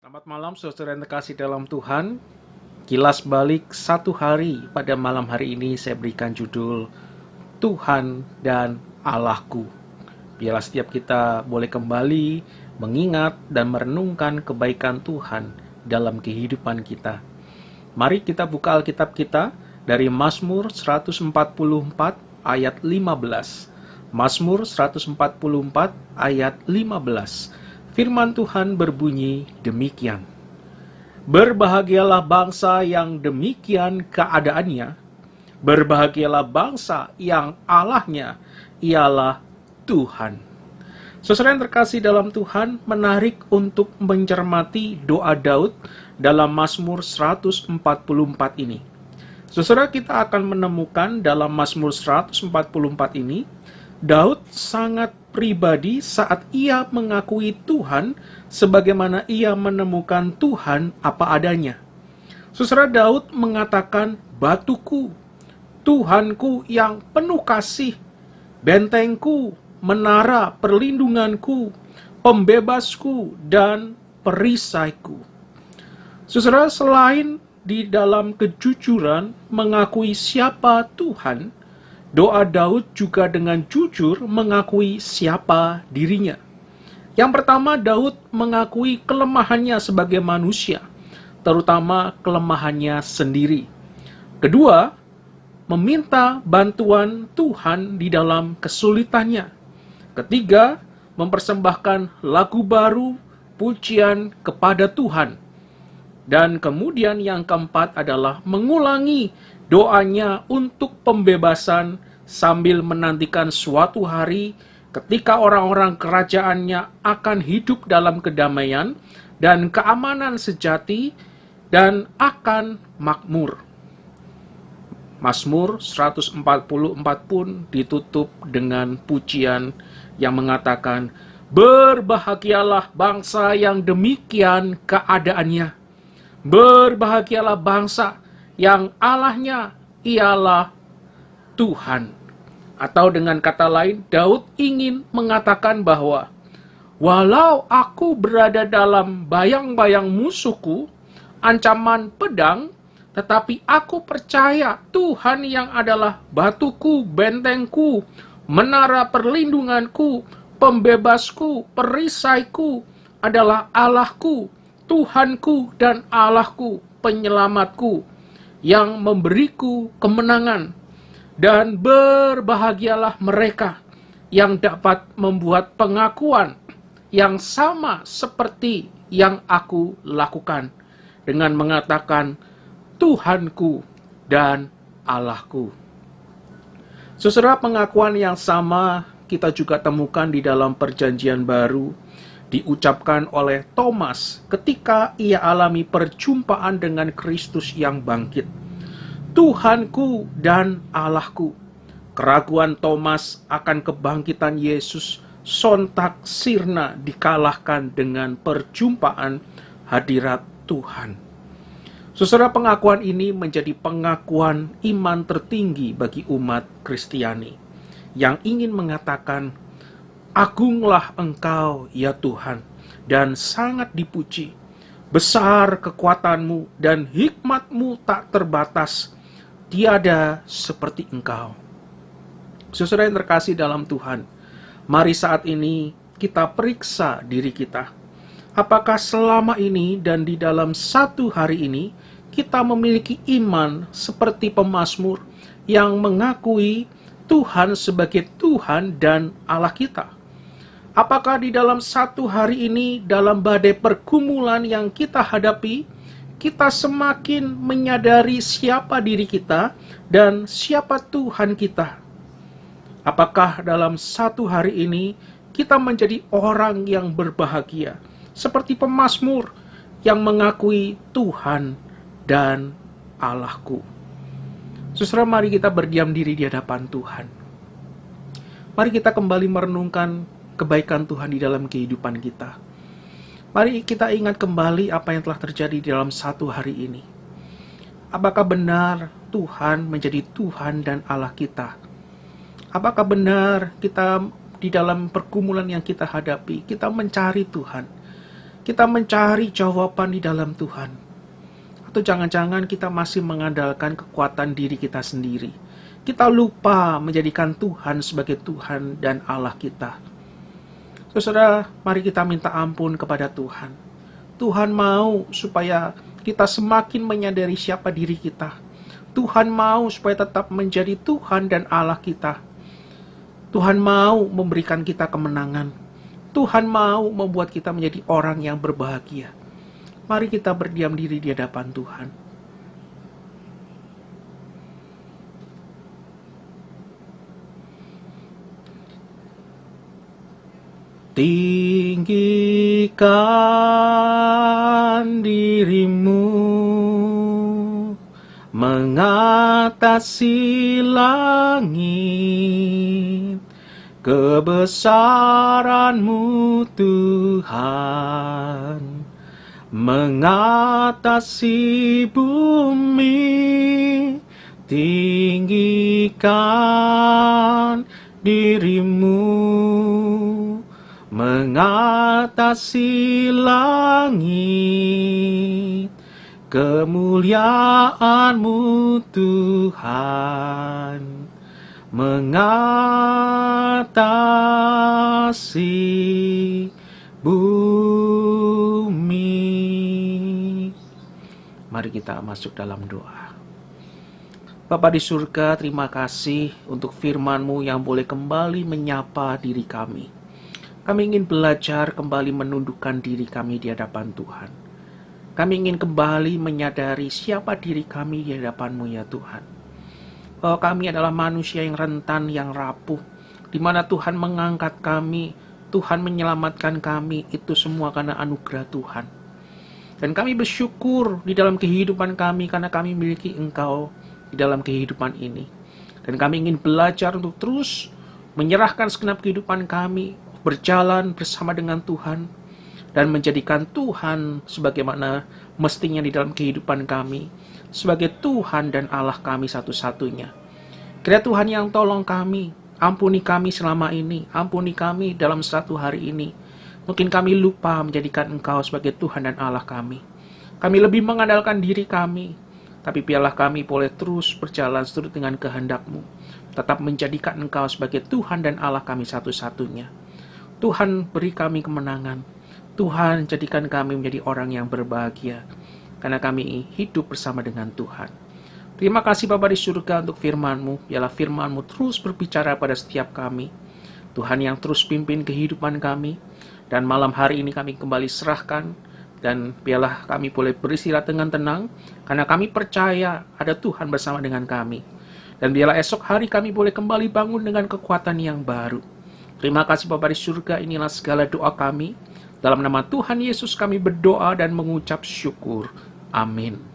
Selamat malam saudara yang terkasih dalam Tuhan. Kilas balik satu hari pada malam hari ini saya berikan judul Tuhan dan Allahku. Biarlah setiap kita boleh kembali mengingat dan merenungkan kebaikan Tuhan dalam kehidupan kita. Mari kita buka Alkitab kita dari Mazmur 144 ayat 15. Mazmur 144 ayat 15. Firman Tuhan berbunyi demikian. Berbahagialah bangsa yang demikian keadaannya. Berbahagialah bangsa yang Allahnya ialah Tuhan. Saudara yang terkasih dalam Tuhan, menarik untuk mencermati doa Daud dalam Mazmur 144 ini. Saudara, kita akan menemukan dalam Mazmur 144 ini, Daud sangat pribadi saat ia mengakui Tuhan sebagaimana ia menemukan Tuhan apa adanya. Saudara, Daud mengatakan, batuku, Tuhanku yang penuh kasih, bentengku, menara perlindunganku, pembebasku, dan perisaiku. Saudara, selain di dalam kejujuran mengakui siapa Tuhan, doa Daud juga dengan jujur mengakui siapa dirinya. Yang pertama, Daud mengakui kelemahannya sebagai manusia, terutama kelemahannya sendiri. Kedua, meminta bantuan Tuhan di dalam kesulitannya. Ketiga, mempersembahkan lagu baru, pujian kepada Tuhan. Dan kemudian yang keempat adalah mengulangi doanya untuk pembebasan sambil menantikan suatu hari ketika orang-orang kerajaannya akan hidup dalam kedamaian dan keamanan sejati dan akan makmur. Mazmur 144 pun ditutup dengan pujian yang mengatakan, berbahagialah bangsa yang demikian keadaannya. Berbahagialah bangsa yang Allahnya ialah Tuhan. Atau dengan kata lain, Daud ingin mengatakan bahwa walau aku berada dalam bayang-bayang musuhku, ancaman pedang, tetapi aku percaya Tuhan yang adalah batuku, bentengku, menara perlindunganku, pembebasku, perisaiku, adalah Allahku, Tuhanku dan Allahku, penyelamatku, yang memberiku kemenangan. Dan berbahagialah mereka yang dapat membuat pengakuan yang sama seperti yang aku lakukan, dengan mengatakan Tuhanku dan Allahku. Saudara, pengakuan yang sama kita juga temukan di dalam Perjanjian Baru, diucapkan oleh Thomas ketika ia alami perjumpaan dengan Kristus yang bangkit. Tuhanku dan Allahku. Keraguan Thomas akan kebangkitan Yesus sontak sirna dikalahkan dengan perjumpaan hadirat Tuhan. Saudara, pengakuan ini menjadi pengakuan iman tertinggi bagi umat Kristiani yang ingin mengatakan, agunglah Engkau ya Tuhan, dan sangat dipuji. Besar kekuatanmu dan hikmatmu tak terbatas. Tiada seperti Engkau. Saudara yang terkasih dalam Tuhan, mari saat ini kita periksa diri kita. Apakah selama ini dan di dalam satu hari ini kita memiliki iman seperti pemazmur yang mengakui Tuhan sebagai Tuhan dan Allah kita? Apakah di dalam satu hari ini, dalam badai pergumulan yang kita hadapi, kita semakin menyadari siapa diri kita dan siapa Tuhan kita? Apakah dalam satu hari ini kita menjadi orang yang berbahagia, seperti pemazmur yang mengakui Tuhan dan Allahku? Saudara, mari kita berdiam diri di hadapan Tuhan. Mari kita kembali merenungkan kebaikan Tuhan di dalam kehidupan kita. Mari kita ingat kembali apa yang telah terjadi di dalam satu hari ini. Apakah benar Tuhan menjadi Tuhan dan Allah kita? Apakah benar kita di dalam pergumulan yang kita hadapi, kita mencari Tuhan? Kita mencari jawaban di dalam Tuhan. Atau jangan-jangan kita masih mengandalkan kekuatan diri kita sendiri. Kita lupa menjadikan Tuhan sebagai Tuhan dan Allah kita. Saudara, mari kita minta ampun kepada Tuhan. Tuhan mau supaya kita semakin menyadari siapa diri kita. Tuhan mau supaya tetap menjadi Tuhan dan Allah kita. Tuhan mau memberikan kita kemenangan. Tuhan mau membuat kita menjadi orang yang berbahagia. Mari kita berdiam diri di hadapan Tuhan. Tinggikan dirimu mengatasi langit, kebesaran-Mu Tuhan mengatasi bumi. Tinggikan dirimu mengatasi langit, kemuliaan-Mu Tuhan mengatasi bumi. Mari kita masuk dalam doa. Bapa di surga, terima kasih untuk firman-Mu yang boleh kembali menyapa diri kami. Kami ingin belajar kembali menundukkan diri kami di hadapan Tuhan. Kami ingin kembali menyadari siapa diri kami di hadapan-Mu ya Tuhan. Bahwa kami adalah manusia yang rentan, yang rapuh, di mana Tuhan mengangkat kami, Tuhan menyelamatkan kami, itu semua karena anugerah Tuhan. Dan kami bersyukur di dalam kehidupan kami karena kami memiliki Engkau di dalam kehidupan ini. Dan kami ingin belajar untuk terus menyerahkan segenap kehidupan kami, berjalan bersama dengan Tuhan, dan menjadikan Tuhan sebagaimana mestinya di dalam kehidupan kami, sebagai Tuhan dan Allah kami satu-satunya. Kiranya Tuhan yang tolong kami, ampuni kami selama ini, ampuni kami dalam satu hari ini. Mungkin kami lupa menjadikan Engkau sebagai Tuhan dan Allah kami. Kami lebih mengandalkan diri kami, tapi biarlah kami boleh terus berjalan seturut dengan kehendak-Mu, tetap menjadikan Engkau sebagai Tuhan dan Allah kami satu-satunya. Tuhan, beri kami kemenangan. Tuhan, jadikan kami menjadi orang yang berbahagia, karena kami hidup bersama dengan Tuhan. Terima kasih Bapa di surga untuk firman-Mu. Biarlah firman-Mu terus berbicara pada setiap kami. Tuhan yang terus pimpin kehidupan kami. Dan malam hari ini kami kembali serahkan. Dan biarlah kami boleh beristirahat dengan tenang, karena kami percaya ada Tuhan bersama dengan kami. Dan biarlah esok hari kami boleh kembali bangun dengan kekuatan yang baru. Terima kasih Bapa di surga, inilah segala doa kami. Dalam nama Tuhan Yesus kami berdoa dan mengucap syukur. Amin.